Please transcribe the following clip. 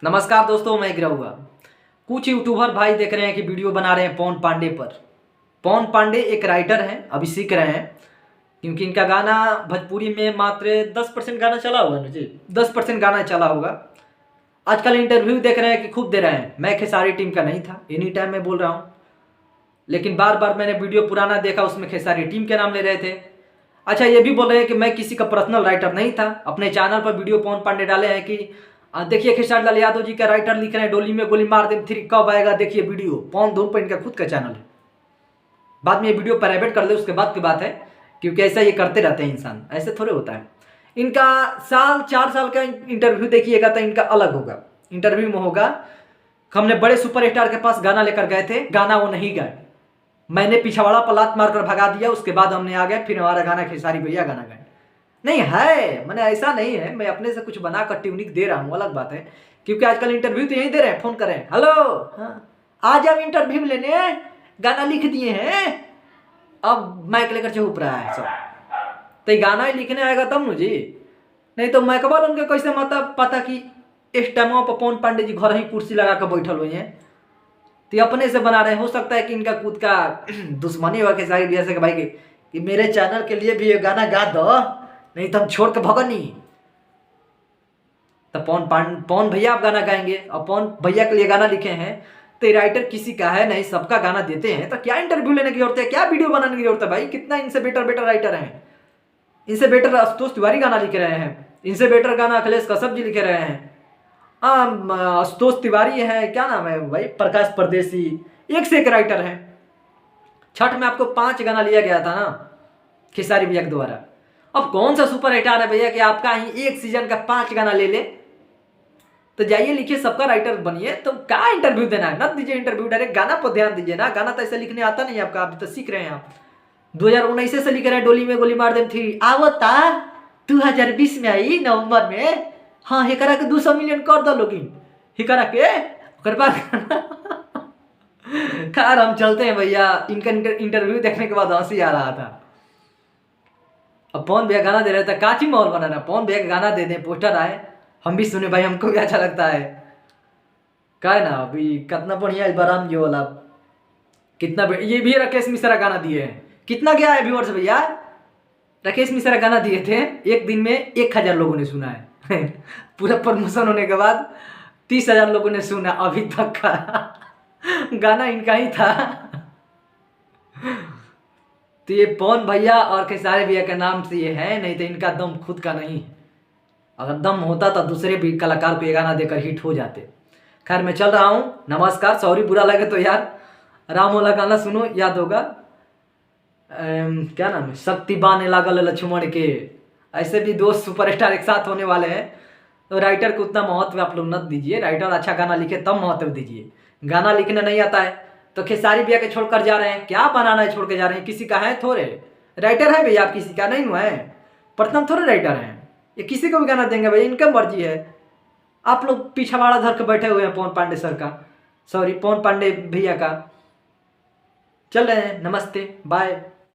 नमस्कार दोस्तों, मैं गिरा हुआ। कुछ यूट्यूबर भाई देख रहे हैं कि वीडियो बना रहे हैं पवन पांडे पर। पवन पांडे एक राइटर हैं, अभी सीख रहे हैं क्योंकि इनका गाना भोजपुरी में मात्र 10% गाना चला होगा ना जी, 10% गाना चला होगा। आजकल इंटरव्यू देख रहे हैं कि खूब दे रहे हैं। मैं खेसारी टीम का नहीं था, एनी टाइम मैं बोल रहा हूँ, लेकिन बार बार मैंने वीडियो पुराना देखा, उसमें खेसारी टीम के नाम ले रहे थे। अच्छा, ये भी बोल रहे हैं कि मैं किसी का पर्सनल राइटर नहीं था। अपने चैनल पर वीडियो पवन पांडे डाले हैं कि देखिए खेसारी लाल यादव जी का राइटर लिख रहे हैं, डोली में गोली मार दे 3 कब आएगा, देखिए वीडियो। पवन धूम पर इनका खुद का चैनल है। बाद में ये वीडियो प्राइवेट कर ले उसके बाद की बात है, क्योंकि ऐसा ये करते रहते हैं इंसान, ऐसे थोड़े होता है। इनका 4 साल का इंटरव्यू देखिएगा तो इनका अलग होगा। इंटरव्यू में होगा, हमने बड़े सुपरस्टार के पास गाना लेकर गए थे, गाना वो नहीं गाए, मैंने पिछवाड़ा पर लात मारकर भगा दिया, उसके बाद हमने आ गए, फिर हमारा गाना खेसारी भैया गाना गाए। नहीं है, मैंने ऐसा नहीं है, मैं अपने से कुछ बनाकर ट्यूनिक दे रहा हूँ, अलग बात है। क्योंकि आजकल इंटरव्यू तो यही दे रहे हैं, फोन कर रहे हैं, हेलो हाँ, आज हम इंटरव्यू लेने गाना लिख दिए हैं, अब माइक लेकर चुप रहा है सब। तो गाना ही लिखने आएगा तब मुझे, नहीं तो मैं कबल उनके कैसे मतलब पता कि इस टाइम पर पवन पांडे जी घर ही कुर्सी लगा कर बैठल हुए हैं, तो अपने से बना रहे हैं। हो सकता है कि इनका खुद का दुश्मनी हुआ खेसारी भैया से भाई कि मेरे चैनल के लिए भी ये गाना गा दो, नहीं तो हम छोड़ के भगो नहीं। तो पवन भैया आप गाना गाएंगे और पवन भैया के लिए गाना लिखे हैं, तो राइटर किसी का है नहीं, सबका गाना देते हैं, तो क्या इंटरव्यू लेने की जरूरत है, क्या वीडियो बनाने की जरूरत है भाई। कितना इनसे बेटर राइटर हैं, इनसे बेटर आशुतोष तिवारी गाना लिख रहे हैं, इनसे बेटर गाना अखिलेश कश्यप जी लिख रहे हैं। आशुतोष तिवारी है, क्या नाम है भाई, प्रकाश परदेसी, एक से एक राइटर है। छठ में आपको 5 गाना लिया गया था ना खेसारी भैया के द्वारा। अब कौन सा सुपर हिटार है भैया कि आपका ही एक सीजन का 5 गाना ले ले। तो जाइए लिखिए, सबका राइटर बनिए। तो क्या इंटरव्यू देना है, मत दीजिए इंटरव्यू, डायरेक्ट गाना पर ध्यान दीजिए ना। गाना तो ऐसे लिखने आता नहीं आपका, अभी तो सीख रहे हैं आप। 2019 से लिख रहे हैं, डोली में गोली मार दे 3 आवता 2020 में आई नवंबर में। हाँ, हे करा के 200 मिलियन कर दो लोगिन, हे करा के ओकर बाद खैर हम चलते हैं भैया। इनका इंटरव्यू देखने के बाद हंसी आ रहा था। अब पवन भैया गाना दे रहे थे, काची माहौल बना रहा। पवन भैया गाना दे दें, पोस्टर आए, हम भी सुने भाई, हमको भी अच्छा लगता है। क्या है ना, अभी कितना बढ़िया इस बार हम ये वाला, कितना ये भी राकेश मिश्रा गाना दिए हैं। कितना गया है व्यूअर्स भैया, राकेश मिश्रा गाना दिए थे, एक दिन में 1000 लोगों ने सुना है पूरा प्रमोशन होने के बाद 30,000 लोगों ने सुना अभी तक का गाना इनका ही था तो ये पवन भैया और खेसारी भैया के नाम से ये है, नहीं तो इनका दम खुद का नहीं है। अगर दम होता तो दूसरे भी कलाकार को ये गाना देकर हिट हो जाते। खैर मैं चल रहा हूँ, नमस्कार। सॉरी बुरा लगे तो यार। राम वाला गाना सुनो, याद होगा, क्या नाम है, शक्ति बाने लागल लक्ष्मण के। ऐसे भी 2 सुपरस्टार एक साथ होने वाले हैं, तो राइटर को उतना महत्व आप लोग मत दीजिए। राइटर अच्छा गाना लिखे तब महत्व दीजिए। गाना लिखने नहीं आता है तो खेसारी भैया के छोड़कर जा रहे हैं, क्या बनाना है छोड़ के जा रहे हैं। किसी का है थोड़े राइटर है भैया, आप किसी का नहीं हुआ है, प्रथम थोड़े राइटर हैं। ये किसी को भी गाना देंगे भाई, इनका मर्जी है। आप लोग पिछवाड़ा धर के बैठे हुए हैं पवन पांडे सर का, सॉरी पवन पांडे भैया का। चल रहे हैं, नमस्ते, बाय।